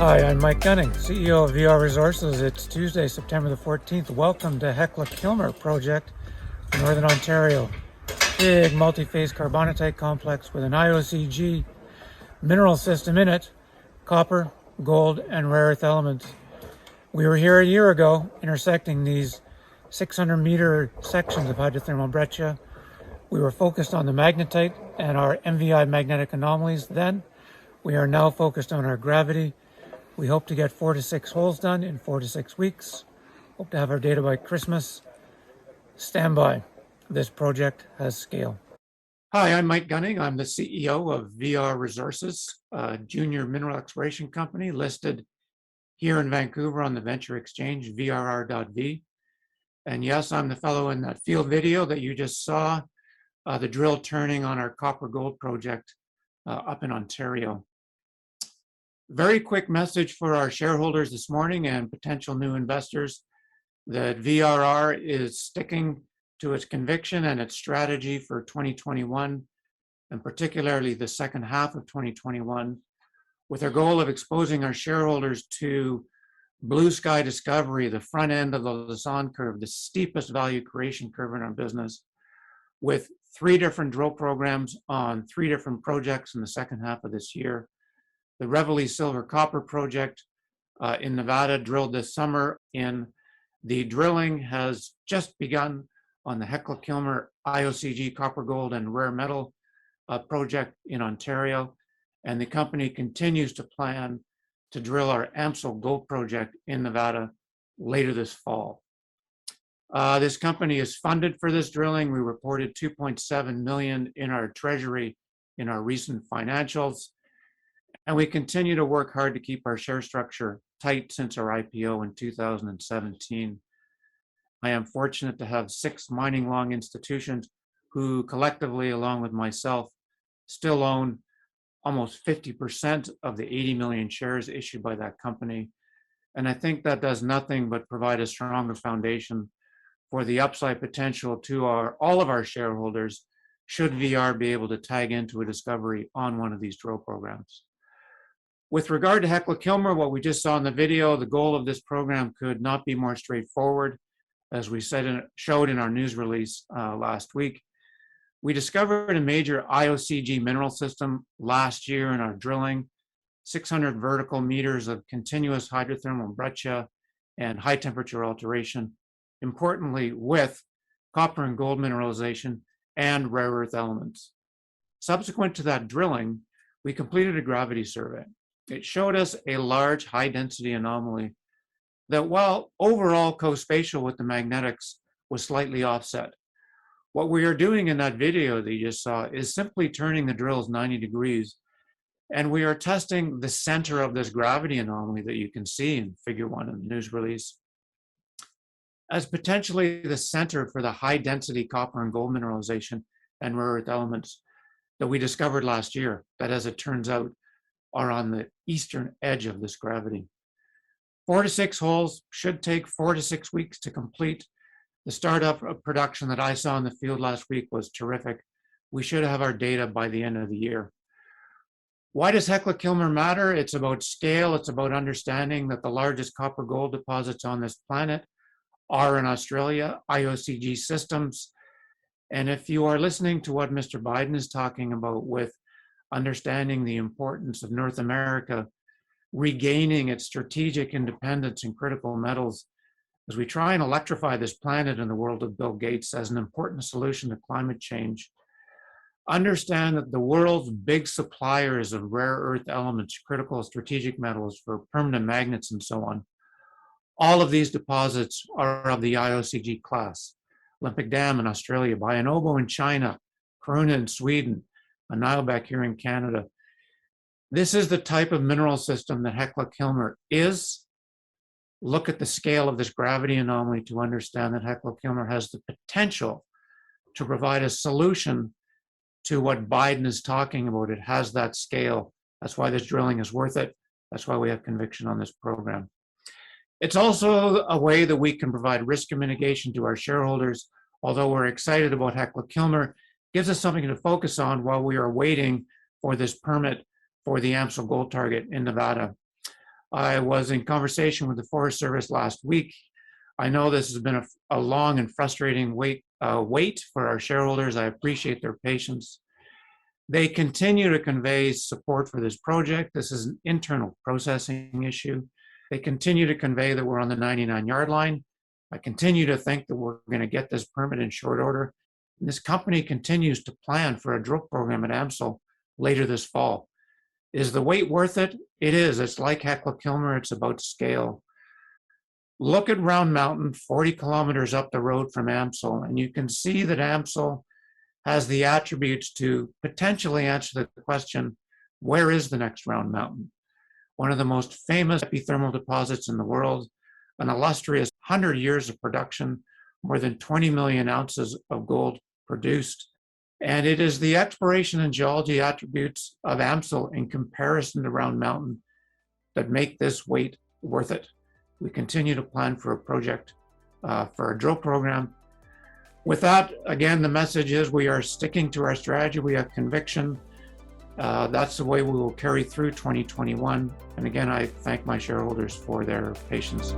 Hi, I'm Mike Gunning, CEO of VR Resources. It's Tuesday, September the 14th. Welcome to Hecla-Kilmer project in Northern Ontario. Big multi-phase carbonatite complex with an IOCG mineral system in it, copper, gold, and rare earth elements. We were here a year ago intersecting these 600-meter sections of hydrothermal breccia. We were focused on the magnetite and our MVI magnetic anomalies then. We are now focused on our gravity. We hope to get 4 to 6 holes done in 4 to 6 weeks. Hope to have our data by Christmas. Stand by. This project has scale. Hi, I'm Mike Gunning. I'm the CEO of VR Resources, a junior mineral exploration company listed here in Vancouver on the venture exchange, VRR.V. And yes, I'm the fellow in that field video that you just saw, the drill turning on our copper gold project up in Ontario. Very quick message for our shareholders this morning and potential new investors that VRR is sticking to its conviction and its strategy for 2021, and particularly the second half of 2021, with our goal of exposing our shareholders to blue sky discovery, the front end of the Lassonde curve, the steepest value creation curve in our business, with 3 different drill programs on 3 different projects in the second half of this year. The Reveille Silver Copper project in Nevada drilled this summer. The drilling has just begun on the Hecla-Kilmer IOCG copper, gold, and rare metal project in Ontario. And the company continues to plan to drill our Amsel gold project in Nevada later this fall. This company is funded for this drilling. We reported $2.7 million in our treasury in our recent financials. And we continue to work hard to keep our share structure tight since our IPO in 2017. I am fortunate to have 6 mining long institutions who collectively, along with myself, still own almost 50% of the 80 million shares issued by that company. And I think that does nothing but provide a stronger foundation for the upside potential to all of our shareholders should VR be able to tag into a discovery on one of these drill programs. With regard to Hecla-Kilmer, what we just saw in the video, the goal of this program could not be more straightforward. As we showed in our news release last week, we discovered a major IOCG mineral system last year in our drilling, 600 vertical meters of continuous hydrothermal breccia and high temperature alteration, importantly with copper and gold mineralization and rare earth elements. Subsequent to that drilling, we completed a gravity survey. It showed us a large high-density anomaly that, while overall co-spatial with the magnetics, was slightly offset. What we are doing in that video that you just saw is simply turning the drills 90 degrees, and we are testing the center of this gravity anomaly that you can see in Figure 1 in the news release as potentially the center for the high-density copper and gold mineralization and rare earth elements that we discovered last year, that, as it turns out, are on the eastern edge of this gravity. 4 to 6 holes should take 4 to 6 weeks to complete. The startup of production that I saw in the field last week was terrific. We should have our data by the end of the year. Why does Hecla-Kilmer matter? It's about scale. It's about understanding that the largest copper gold deposits on this planet are in Australia, IOCG systems. And if you are listening to what Mr. Biden is talking about with understanding the importance of North America regaining its strategic independence in critical metals as we try and electrify this planet in the world of Bill Gates as an important solution to climate change, understand that the world's big suppliers of rare earth elements, critical strategic metals for permanent magnets and so on, all of these deposits are of the IOCG class. Olympic Dam in Australia, Bayan Obo in China, Kiruna in Sweden, Nilebeck here in Canada. This is the type of mineral system that Hecla-Kilmer is. Look at the scale of this gravity anomaly to understand that Hecla-Kilmer has the potential to provide a solution to what Biden is talking about. It has that scale. That's why this drilling is worth it. That's why we have conviction on this program. It's also a way that we can provide risk mitigation to our shareholders. Although we're excited about Hecla-Kilmer, gives us something to focus on while we are waiting for this permit for the Amsel gold target in Nevada. I was in conversation with the Forest Service last week. I know this has been a long and frustrating wait for our shareholders. I appreciate their patience. They continue to convey support for this project. This is an internal processing issue. They continue to convey that we're on the 99-yard line. I continue to think that we're going to get this permit in short order. And this company continues to plan for a drill program at AMSL later this fall. Is the wait worth it? It is. It's like Hecla-Kilmer. It's about scale. Look at Round Mountain, 40 kilometers up the road from AMSL, and you can see that AMSL has the attributes to potentially answer the question, where is the next Round Mountain? One of the most famous epithermal deposits in the world, an illustrious 100 years of production, more than 20 million ounces of gold produced. And it is the exploration and geology attributes of AMSL in comparison to Round Mountain that make this wait worth it. We continue to plan for a project, for a drill program. With that, again, the message is we are sticking to our strategy. We have conviction. That's the way we will carry through 2021. And again, I thank my shareholders for their patience.